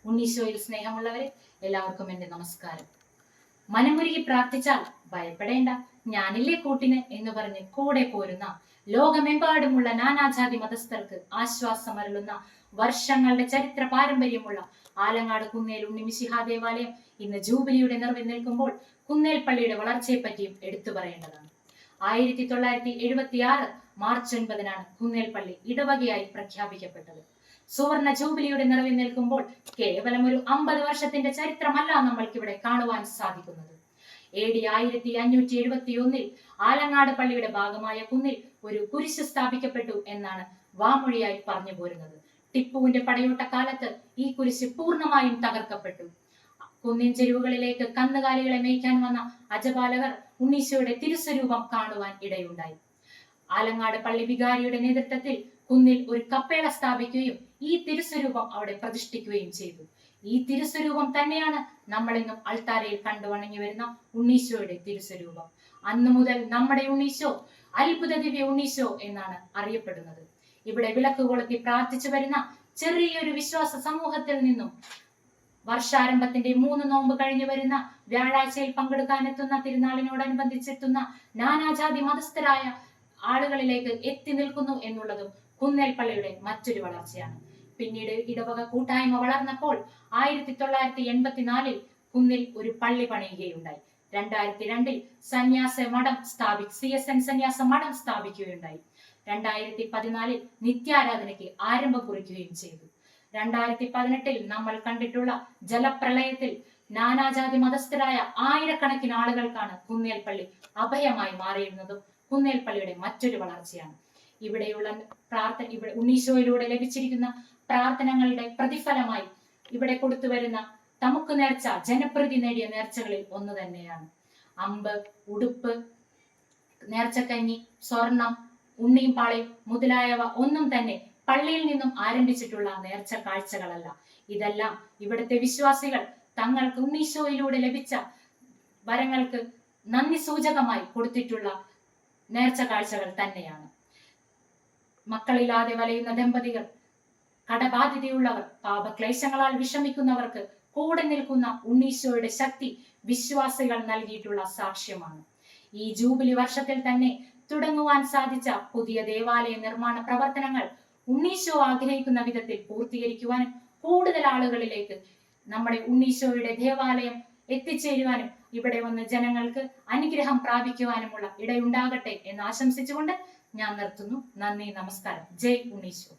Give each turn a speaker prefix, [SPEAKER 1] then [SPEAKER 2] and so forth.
[SPEAKER 1] ഉണ്ണീശോയിൽ സ്നേഹമുള്ളവരെ, എല്ലാവർക്കും എന്റെ നമസ്കാരം. മനമുരുകി പ്രാർത്ഥിച്ചാൽ ഭയപ്പെടേണ്ട, ഞാനില്ലേ കൂട്ടിന് എന്ന് പറഞ്ഞ് കൂടെ പോരുന്ന ലോകമെമ്പാടുമുള്ള നാനാജാതി മതസ്ഥർക്ക് ആശ്വാസമരുളുന്ന വർഷങ്ങളുടെ ചരിത്ര പാരമ്പര്യമുള്ള ആലങ്ങാട് കുന്നേൽ ഉണ്ണിമിശിഹാ ദേവാലയം ഇന്ന് ജൂബിലിയുടെ നിറവിൽ നിൽക്കുമ്പോൾ കുന്നേൽ പള്ളിയുടെ വളർച്ചയെ പറ്റിയും എടുത്തു പറയേണ്ടതാണ്. 1976 മാർച്ച് 9 കുന്നേൽ പള്ളി ഇടവകയായി പ്രഖ്യാപിക്കപ്പെട്ടത്. സുവർണ ജൂബിലിയുടെ നിറവിൽ നിൽക്കുമ്പോൾ കേവലം ഒരു 50 വർഷത്തിന്റെ ചരിത്രമല്ല നമ്മൾക്ക് ഇവിടെ കാണുവാൻ സാധിക്കുന്നത്. AD 1571 ആലങ്ങാട് പള്ളിയുടെ ഭാഗമായ കുന്നിൽ ഒരു കുരിശ് സ്ഥാപിക്കപ്പെട്ടു എന്നാണ് വാമൊഴിയായി പറഞ്ഞു പോരുന്നത്. ടിപ്പുവിന്റെ പടയോട്ട കാലത്ത് ഈ കുരിശ് പൂർണ്ണമായും തകർക്കപ്പെട്ടു. കുന്നിൻ ചെരുവുകളിലേക്ക് കന്നുകാലികളെ മേയ്ക്കാൻ വന്ന അജപാലകർ ഉണ്ണീശോയുടെ തിരുസ്വരൂപം കാണുവാൻ ഇടയുണ്ടായി. ആലങ്ങാട് പള്ളി വികാരിയുടെ നേതൃത്വത്തിൽ കുന്നിൽ ഒരു കപ്പേള സ്ഥാപിക്കുകയും ഈ തിരുസ്വരൂപം അവിടെ പ്രതിഷ്ഠിക്കുകയും ചെയ്തു. ഈ തിരുസ്വരൂപം തന്നെയാണ് നമ്മളിന്നും അൾത്താരയിൽ കണ്ടു വണങ്ങി വരുന്ന ഉണ്ണീശോയുടെ തിരുസ്വരൂപം. അന്നു മുതൽ നമ്മുടെ ഉണ്ണീശോ അത്ഭുത ദിവ്യ ഉണ്ണീശോ എന്നാണ് അറിയപ്പെടുന്നത്. ഇവിടെ വിളക്ക് കൊളുത്തി പ്രാർത്ഥിച്ചു വരുന്ന ചെറിയൊരു വിശ്വാസ സമൂഹത്തിൽ നിന്നും വർഷാരംഭത്തിന്റെ 3 നോമ്പ് കഴിഞ്ഞു വരുന്ന വ്യാഴാഴ്ചയിൽ പങ്കെടുക്കാനെത്തുന്ന തിരുനാളിനോടനുബന്ധിച്ചെത്തുന്ന നാനാജാതി മതസ്ഥരായ ആളുകളിലേക്ക് എത്തി നിൽക്കുന്നു എന്നുള്ളതും കുന്നേൽ പള്ളിയുടെ മറ്റൊരു വളർച്ചയാണ്. പിന്നീട് ഇടവക കൂട്ടായ്മ വളർന്നപ്പോൾ 1984 കുന്നിൽ ഒരു പള്ളി പണിയുകയുണ്ടായി. 2002 സന്യാസ മഠം CSN സന്യാസ മഠം സ്ഥാപിക്കുകയുണ്ടായി. 2014 നിത്യാരാധനയ്ക്ക് ആരംഭം കുറിക്കുകയും ചെയ്തു. 2018 നമ്മൾ കണ്ടിട്ടുള്ള ജലപ്രളയത്തിൽ നാനാജാതി മതസ്ഥരായ ആയിരക്കണക്കിന് ആളുകൾക്കാണ് കുന്നേൽ പള്ളി അഭയമായി മാറിയിരുന്നതും കുന്നേൽ പള്ളിയുടെ മറ്റൊരു വളർച്ചയാണ്. ഇവിടെയുള്ള ഇവിടെ ഉണ്ണീശോയിലൂടെ ലഭിച്ചിരിക്കുന്ന പ്രാർത്ഥനകളുടെ പ്രതിഫലമായി ഇവിടെ കൊടുത്തു വരുന്ന തമുക്ക് നേർച്ച ജനപ്രീതി നേടിയ നേർച്ചകളിൽ ഒന്ന് തന്നെയാണ്. അമ്പ്, ഉടുപ്പ്, നേർച്ചക്കഞ്ഞി, സ്വർണം, ഉണ്ണിയും പാളയും മുതലായവ ഒന്നും തന്നെ പള്ളിയിൽ നിന്നും ആരംഭിച്ചിട്ടുള്ള നേർച്ച കാഴ്ചകളല്ല. ഇതെല്ലാം ഇവിടുത്തെ വിശ്വാസികൾ തങ്ങൾക്ക് ഉണ്ണീശോയിലൂടെ ലഭിച്ച വരങ്ങൾക്ക് നന്ദി സൂചകമായി കൊടുത്തിട്ടുള്ള നേർച്ച കാഴ്ചകൾ തന്നെയാണ്. മക്കളില്ലാതെ വലയുന്ന ദമ്പതികൾ, കടബാധ്യതയുള്ളവർ, പാപക്ലേശങ്ങളാൽ വിഷമിക്കുന്നവർക്ക് കൂടെ നിൽക്കുന്ന ഉണ്ണീശോയുടെ ശക്തി വിശ്വാസികൾ നൽകിയിട്ടുള്ള സാക്ഷ്യമാണ്. ഈ ജൂബിലി വർഷത്തിൽ തന്നെ തുടങ്ങുവാൻ സാധിച്ച പുതിയ ദേവാലയ നിർമ്മാണ പ്രവർത്തനങ്ങൾ ഉണ്ണീശോ ആഗ്രഹിക്കുന്ന വിധത്തിൽ പൂർത്തീകരിക്കുവാനും കൂടുതൽ ആളുകളിലേക്ക് നമ്മുടെ ഉണ്ണീശോയുടെ ദേവാലയം എത്തിച്ചേരുവാനും ഇവിടെ വന്ന് ജനങ്ങൾക്ക് അനുഗ്രഹം പ്രാപിക്കുവാനുമുള്ള ഇടയുണ്ടാകട്ടെ എന്ന് ആശംസിച്ചുകൊണ്ട് ഞാൻ നിർത്തുന്നു. നന്ദി, നമസ്കാരം. ജയ് ഉണ്ണീശോ.